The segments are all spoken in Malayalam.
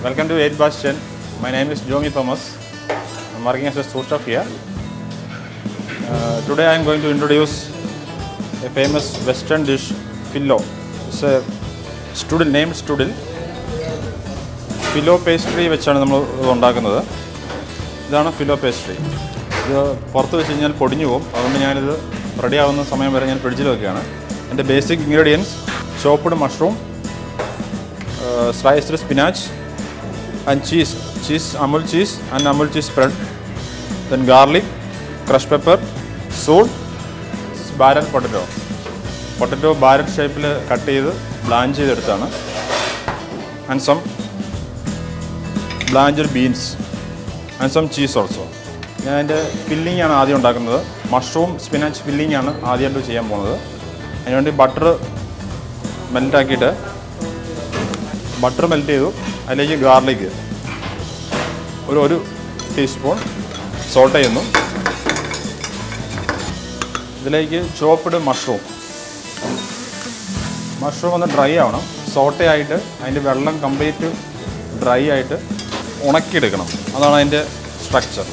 Welcome to 8 Bus 10. My name is Jomi Thomas. I'm working as a sous chef here. Today I am going to introduce a famous Western dish, Phyllo. It's a strudel, named strudel. Phyllo pastry വെച്ചാണ് നമ്മൾ ഉണ്ടാക്കുന്നത്. ഇതാണ് Phyllo pastry. ഇത് പുറത്ത് വെച്ച് കഴിഞ്ഞാൽ പൊടിഞ്ഞു പോകും. അതുകൊണ്ട് ഞാനിത് റെഡി ആവുന്ന സമയം വരെ ഞാൻ ഫ്രിഡ്ജിൽ വെക്കുകയാണ്. എൻ്റെ basic ingredients chopped mushroom, sliced spinach and cheese, Amul cheese and Amul cheese spread, then garlic, crushed pepper, salt, barrel potato barrel shape cut ചെയ്ത് blanch ചെയ്തെടുത്താണ്, and some blanched beans and some cheese also. ഞാൻ എൻ്റെ ഫില്ലിംഗ് ആണ് ആദ്യം ഉണ്ടാക്കുന്നത്. മഷ്റൂം സ്പിനാച്ച് ഫില്ലിംഗ് ആണ് ആദ്യമായിട്ട് ചെയ്യാൻ പോകുന്നത്. അതിനുവേണ്ടി ബട്ടർ മെൽറ്റാക്കിയിട്ട് ബട്ടർ മെൽറ്റ് ചെയ്തു. അതിലേക്ക് ഗാർലിക് ഒരു ടീസ്പൂൺ സോട്ട് ചെയ്യുന്നു. ഇതിലേക്ക് ചോപ്പ്ഡ് മഷ്റൂം ഒന്ന് ഡ്രൈ ആവണം. സോട്ടേ ആയിട്ട് അതിൻ്റെ വെള്ളം കംപ്ലീറ്റ് ഡ്രൈ ആയിട്ട് ഉണക്കിയെടുക്കണം. അതാണ് അതിൻ്റെ സ്ട്രക്ചർ.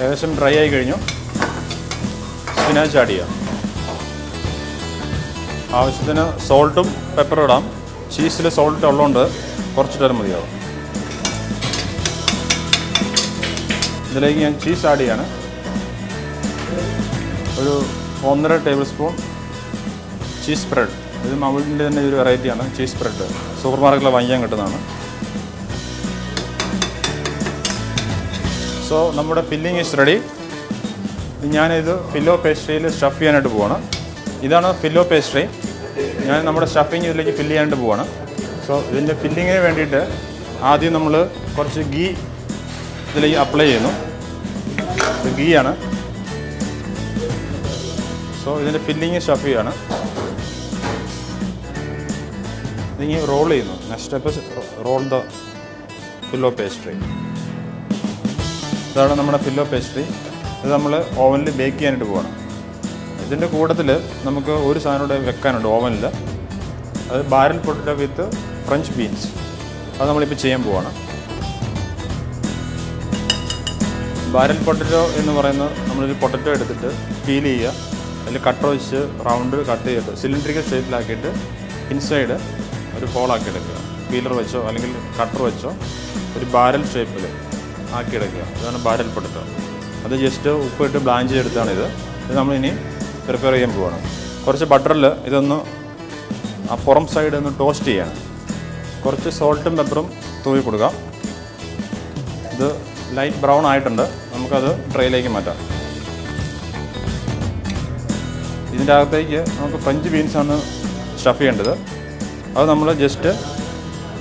ഏകദേശം ഡ്രൈ ആയി കഴിഞ്ഞു. സ്പിനാച്ച് ആഡ് ചെയ്യാം. ആവശ്യത്തിന് സോൾട്ടും പെപ്പറും ഇടാം. ചീസിൽ സോൾട്ട് ഉള്ളതുകൊണ്ട് കുറച്ചിട്ടാലും മതിയാവും. ഇതിലേക്ക് ഞാൻ ചീസ് ആഡ് ചെയ്യാണ്. ഒരു 1.5 ടേബിൾ സ്പൂൺ ചീസ് സ്പ്രെഡ്. ഇത് മൗളിൻ്റെ തന്നെ ഒരു വെറൈറ്റിയാണ് ചീസ് സ്പ്രെഡ്. സൂപ്പർ മാർക്കറ്റിൽ വാങ്ങിക്കാൻ കിട്ടുന്നതാണ്. സോ നമ്മുടെ ഫില്ലിംഗ് ഈസ് റെഡി. ഞാനിത് ഫില്ലോ പേസ്ട്രിയിൽ സ്റ്റഫ് ചെയ്യാനായിട്ട് പോവാണ്. ഇതാണ് ഫില്ലോ പേസ്ട്രി. ഞാൻ നമ്മുടെ സ്റ്റഫിങ് ഇതിലേക്ക് ഫില്ല് ചെയ്യാനായിട്ട് പോവാണ്. സോ ഇതിൻ്റെ ഫില്ലിങ്ങിന് വേണ്ടിയിട്ട് ആദ്യം നമ്മൾ കുറച്ച് ഗീ ഇതിലേക്ക് അപ്ലൈ ചെയ്യുന്നു. ഇത് ഗീ ആണ്. സോ ഇതിൻ്റെ ഫില്ലിങ് സ്റ്റഫ് ചെയ്യാണ്. ഇതിങ്ങനെ റോൾ ചെയ്യുന്നു. Next step roll the filo pastry. ഇതാണ് നമ്മുടെ ഫില്ലോ പേസ്ട്രി. ഇത് നമ്മൾ ഓവനിൽ ബേക്ക് ചെയ്യാനായിട്ട് പോകണം. ഇതിൻ്റെ കൂട്ടത്തിൽ നമുക്ക് ഒരു സാധനം കൂടെ വെക്കാനുണ്ട് ഓവനിൽ. അത് ബാരൽ പൊട്ടറ്റോ വിത്ത് ഫ്രഞ്ച് ബീൻസ്. അത് നമ്മളിപ്പോൾ ചെയ്യാൻ പോവാണ്. ബാരൽ പൊട്ടറ്റോ എന്ന് പറയുന്നത് നമ്മളൊരു പൊട്ടറ്റോ എടുത്തിട്ട് പീൽ ചെയ്യുക. അതിൽ കട്ടർ വെച്ച് റൗണ്ട് കട്ട് ചെയ്തിട്ട് സിലിണ്ടറിക്കൽ ഷേപ്പിലാക്കിയിട്ട് ഇൻസൈഡ് ഒരു ഹോളാക്കി എടുക്കുക. പീലർ വെച്ചോ അല്ലെങ്കിൽ കട്ടർ വെച്ചോ ഒരു ബാരൽ ഷേപ്പിൽ ആക്കിയെടുക്കുക. ഇതാണ് ബാരൽ പൊട്ടറ്റോ. അത് ജസ്റ്റ് ഉപ്പിട്ട് ബ്ലാഞ്ച് ചെയ്തെടുത്താണിത്. ഇത് നമ്മളിനി പ്രിപ്പയർ ചെയ്യാൻ പോവാണ്. കുറച്ച് ബട്ടറിൽ ഇതൊന്ന് ആ പുറം സൈഡ് ഒന്ന് ടോസ്റ്റ് ചെയ്യണം. കുറച്ച് സോൾട്ടും പെപ്പറും തൂവി കൊടുക്കാം. ഇത് ലൈറ്റ് ബ്രൗൺ ആയിട്ടുണ്ട്. നമുക്കത് ട്രേയിലേക്ക് മാറ്റാം. ഇതിൻ്റെ അകത്തേക്ക് നമുക്ക് ഫ്രഞ്ച് ബീൻസാണ് സ്റ്റഫ് ചെയ്യേണ്ടത്. അത് നമ്മൾ ജസ്റ്റ്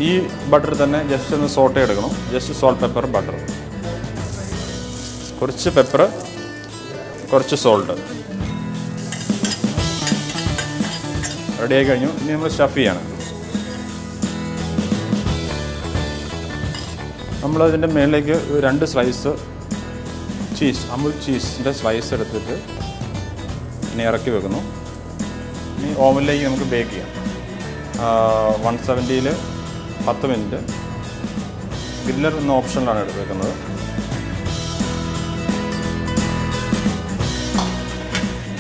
ഈ ബട്ടർ തന്നെ ജസ്റ്റ് ഒന്ന് സോട്ട് എടുക്കണം. ജസ്റ്റ് സോൾട്ട് പെപ്പർ ബട്ടർ, കുറച്ച് പെപ്പർ, കുറച്ച് സോൾട്ട്. റെഡി ആയി കഴിഞ്ഞു. ഇനി നമ്മൾ സ്റ്റഫ് ചെയ്യണം. നമ്മളതിൻ്റെ മേളിലേക്ക് 2 സ്ലൈസ് ചീസ്, അമുൽ ചീസിൻ്റെ സ്ലൈസ് എടുത്തിട്ട് ഇനി ഇറക്കി വെക്കുന്നു. ഇനി ഓവനിലേക്ക് നമുക്ക് ബേക്ക് ചെയ്യാം. 170-ൽ 10 മിനിറ്റ്. ഗ്രില്ലർ എന്ന ഓപ്ഷനിലാണ് എടുത്ത് വെക്കുന്നത്.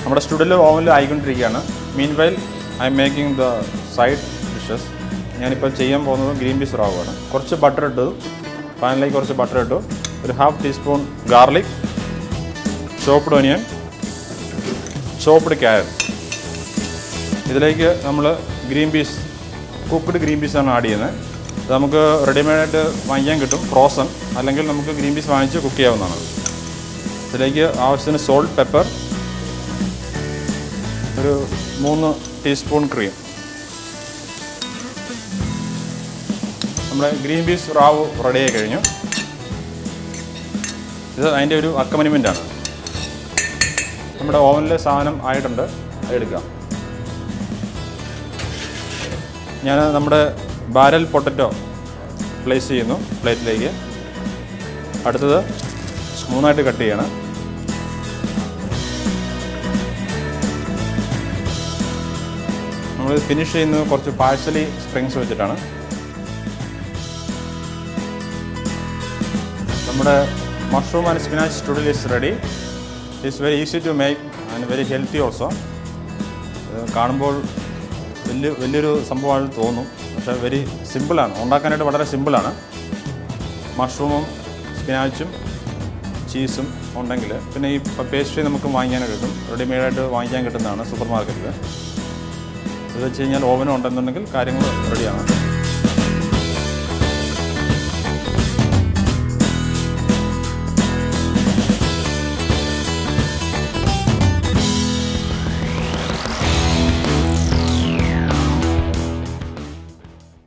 നമ്മുടെ സ്റ്റുഡിയോ ഓവനിൽ ആയിക്കൊണ്ടിരിക്കുകയാണ്. Meanwhile I am making the side dishes. ഞാനിപ്പോൾ ചെയ്യാൻ പോകുന്നത് ഗ്രീൻ പീസ് റാവാണ്. കുറച്ച് ബട്ടർ ഇട്ടു, പാനിലേക്ക് കുറച്ച് ബട്ടർ ഇട്ടു. ഒരു 1/2 teaspoon garlic, chopped onion, chopped carrot. ഇതിലേക്ക് നമ്മൾ ഗ്രീൻ പീസ്, കുക്ക്ഡ് ഗ്രീൻ പീസാണ് ആഡ് ചെയ്യുന്നത്. ഇത് നമുക്ക് റെഡിമെയ്ഡായിട്ട് വാങ്ങിക്കാൻ കിട്ടും, ഫ്രോസൺ. അല്ലെങ്കിൽ നമുക്ക് ഗ്രീൻ പീസ് വാങ്ങിച്ച് കുക്ക് ചെയ്യാവുന്നതാണ്. ഇതിലേക്ക് ആവശ്യത്തിന് സോൾട്ട്, പെപ്പർ, ഒരു 3 ടീസ്പൂൺ ക്രീം. നമ്മുടെ ഗ്രീൻ പീസ് റാവ് റെഡി ആയി കഴിഞ്ഞു. ഇത് അതിൻ്റെ ഒരു അക്കമ്പനിമെൻ്റാണ്. നമ്മുടെ ഓവനിലെ സാധനം ആയിട്ടുണ്ട്. അതെടുക്കാം. ഞാൻ നമ്മുടെ ബാരൽ പൊട്ടറ്റോ പ്ലേസ് ചെയ്യുന്നു പ്ലേറ്റിലേക്ക്. അടുത്തത് സ്മൂന്നായിട്ട് കട്ട് ചെയ്യണം. നമ്മൾ ഫിനിഷ് ചെയ്യുന്നത് കുറച്ച് പാഴ്സലി സ്പ്രിങ്സ് വെച്ചിട്ടാണ്. നമ്മുടെ mushroom and spinach strudel is ready. It's very easy to make and very healthy also. കാണുമ്പോൾ വലിയൊരു സംഭവമായിട്ട് തോന്നും, പക്ഷേ വെരി സിമ്പിളാണ്. ഉണ്ടാക്കാനായിട്ട് വളരെ സിമ്പിളാണ്. മഷ്റൂമും സ്പിനാച്ചും ചീസും ഉണ്ടെങ്കിൽ പിന്നെ ഈ പേസ്ട്രി നമുക്ക് വാങ്ങിക്കാനായിട്ട് കിട്ടും. റെഡിമെയ്ഡായിട്ട് വാങ്ങിക്കാൻ കിട്ടുന്നതാണ് സൂപ്പർ മാർക്കറ്റിൽ. ഇത് വെച്ച് കഴിഞ്ഞാൽ ഓവനും ഉണ്ടെന്നുണ്ടെങ്കിൽ കാര്യങ്ങൾ റെഡിയാണ്.